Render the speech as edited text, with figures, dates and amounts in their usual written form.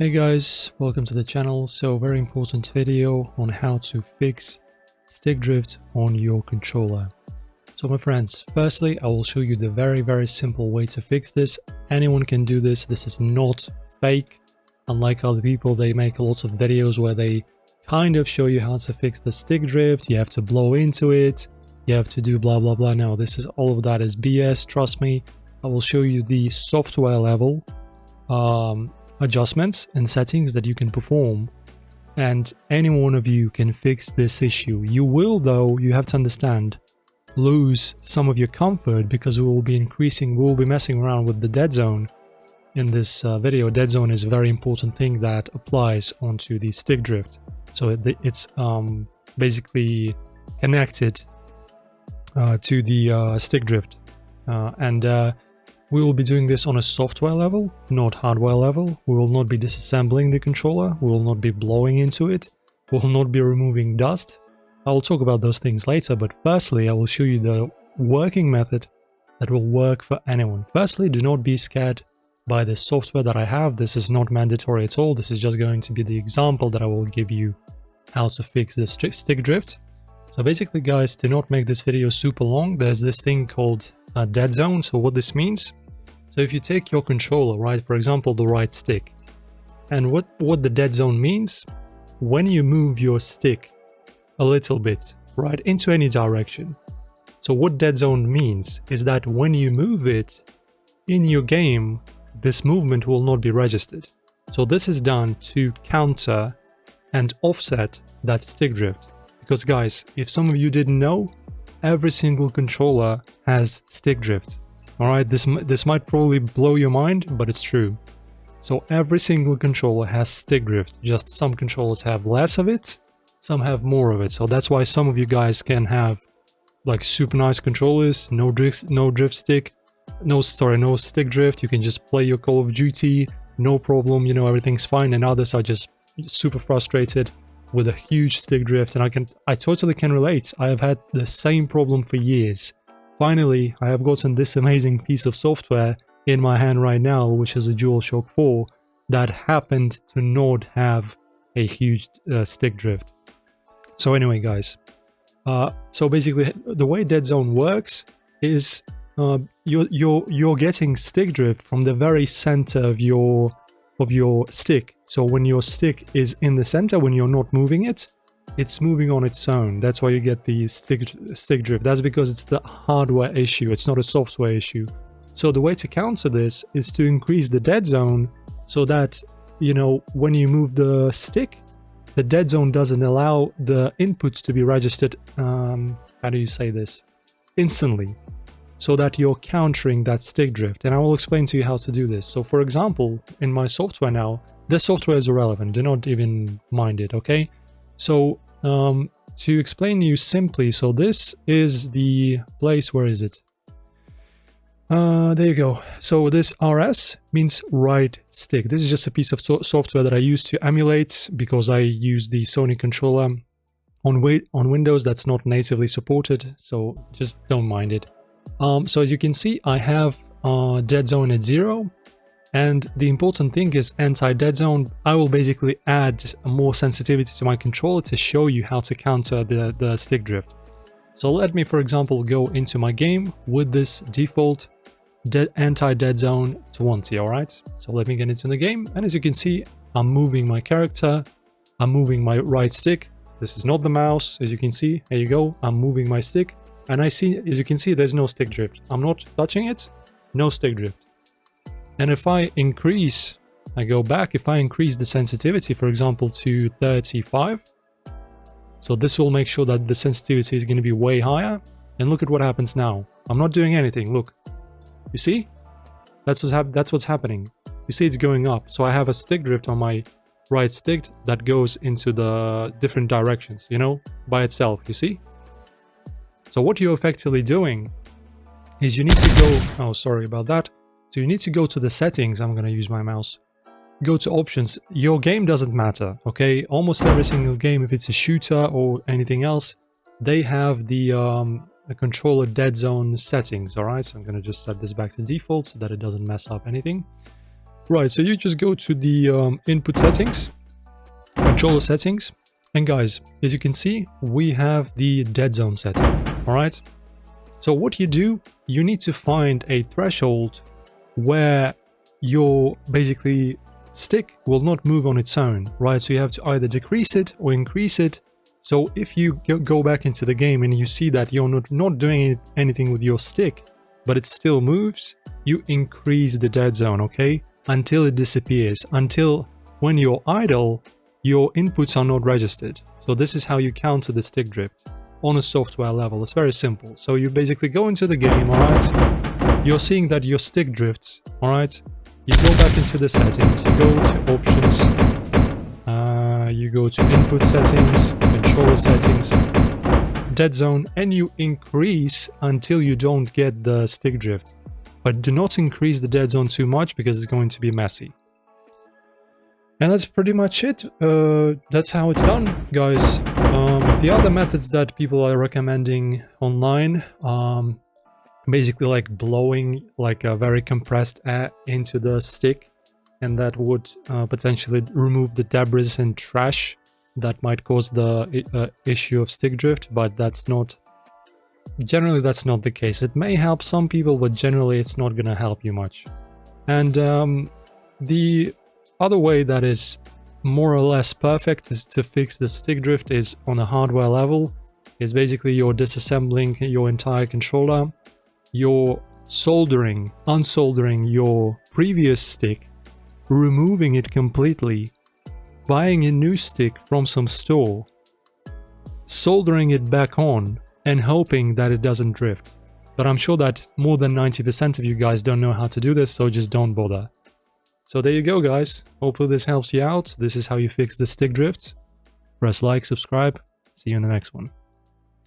Hey guys, welcome to the channel. So very important video on how to fix stick drift on your controller. So my friends, firstly I will show you the very simple way to fix this. Anyone can do this. This is not fake. Unlike other people, they make lots of videos where they kind of show you how to fix the stick drift. You have to blow into it, you have to do blah blah blah. No, this is all of that is BS. Trust me. I will show you the software level adjustments and settings that you can perform, and any one of you can fix this issue. You will, though, you have to understand, lose some of your comfort because we will be messing around with the dead zone in this video. Dead zone is a very important thing that applies onto the stick drift. So it's basically connected to the stick drift, and we will be doing this on a software level, not hardware level. We will not be disassembling the controller, we will not be blowing into it, we will not be removing dust. I will talk about those things later, but firstly I will show you the working method that will work for anyone. Firstly, do not be scared by the software that I have. This is not mandatory at all. This is just going to be the example that I will give you how to fix the stick drift. So basically guys, to not make this video super long, there's this thing called a dead zone. So what this means, so if you take your controller, right, for example the right stick, and what the dead zone means, when you move your stick a little bit, right, into any direction. So what dead zone means is that when you move it in your game, this movement will not be registered. So this is done to counter and offset that stick drift. Because guys, if some of you didn't know, every single controller has stick drift. Alright, this might probably blow your mind, but it's true. So every single controller has stick drift, just some controllers have less of it, some have more of it. So that's why some of you guys can have like super nice controllers, no stick drift, you can just play your Call of Duty, no problem, you know, everything's fine, and others are just super frustrated with a huge stick drift. And I totally can relate. I have had the same problem for years. Finally, I have gotten this amazing piece of software in my hand right now, which is a DualShock 4 that happened to not have a huge stick drift. So anyway guys, so basically the way dead zone works is you're getting stick drift from the very center of your stick. So when your stick is in the center, when you're not moving it, it's moving on its own. That's why you get the stick drift. That's because it's the hardware issue, it's not a software issue. So the way to counter this is to increase the dead zone so that, you know, when you move the stick, the dead zone doesn't allow the input to be registered, how do you say this, instantly, so that you're countering that stick drift. And I will explain to you how to do this. So for example, in my software now, this software is irrelevant, do not even mind it, okay? So to explain to you simply, so this is the place, where is it? There you go. So this RS means right stick. This is just a piece of software that I use to emulate, because I use the Sony controller on Windows that's not natively supported, so just don't mind it. So as you can see, I have dead zone at 0. And the important thing is anti-dead zone. I will basically add more sensitivity to my controller to show you how to counter the stick drift. So let me, for example, go into my game with this default anti-dead zone 20, alright? So let me get into the game, and as you can see, I'm moving my character, I'm moving my right stick. This is not the mouse, as you can see, there you go, I'm moving my stick, and I see, as you can see, there's no stick drift. I'm not touching it, no stick drift. And if I increase, I go back, if I increase the sensitivity, for example, to 35, so this will make sure that the sensitivity is going to be way higher. And look at what happens now. I'm not doing anything, look. You see? That's what's happening. You see it's going up. So I have a stick drift on my right stick that goes into the different directions, you know, by itself, you see? So what you're effectively doing is you need to go, oh, sorry about that. So you need to go to the settings. I'm going to use my mouse. Go to options. Your game doesn't matter, okay? Almost every single game, if it's a shooter or anything else, they have the controller dead zone settings, alright? So I'm going to just set this back to default so that it doesn't mess up anything. Right, so you just go to the input settings, controller settings, and guys, as you can see, we have the dead zone setting, alright? So what you do, you need to find a threshold where your basically stick will not move on its own, right? So you have to either decrease it or increase it. So if you go back into the game and you see that you're not doing anything with your stick, but it still moves, you increase the dead zone, okay? Until it disappears, until when you're idle, your inputs are not registered. So this is how you counter the stick drift on a software level. It's very simple. So you basically go into the game, alright? You're seeing that your stick drifts, alright? You go back into the settings, you go to options, you go to input settings, controller settings, dead zone, and you increase until you don't get the stick drift. But do not increase the dead zone too much because it's going to be messy. And that's pretty much it. That's how it's done, guys. The other methods that people are recommending online, basically like blowing like a very compressed air into the stick, and that would potentially remove the debris and trash that might cause the issue of stick drift, but that's not the case. It may help some people, but generally it's not gonna help you much. And the other way that is more or less perfect is to fix the stick drift is on a hardware level, is basically you're disassembling your entire controller, you're unsoldering your previous stick, removing it completely, buying a new stick from some store, soldering it back on, and hoping that it doesn't drift. But I'm sure that more than 90% of you guys don't know how to do this, so just don't bother. So there you go, guys. Hopefully this helps you out. This is how you fix the stick drift. Press like, subscribe. See you in the next one.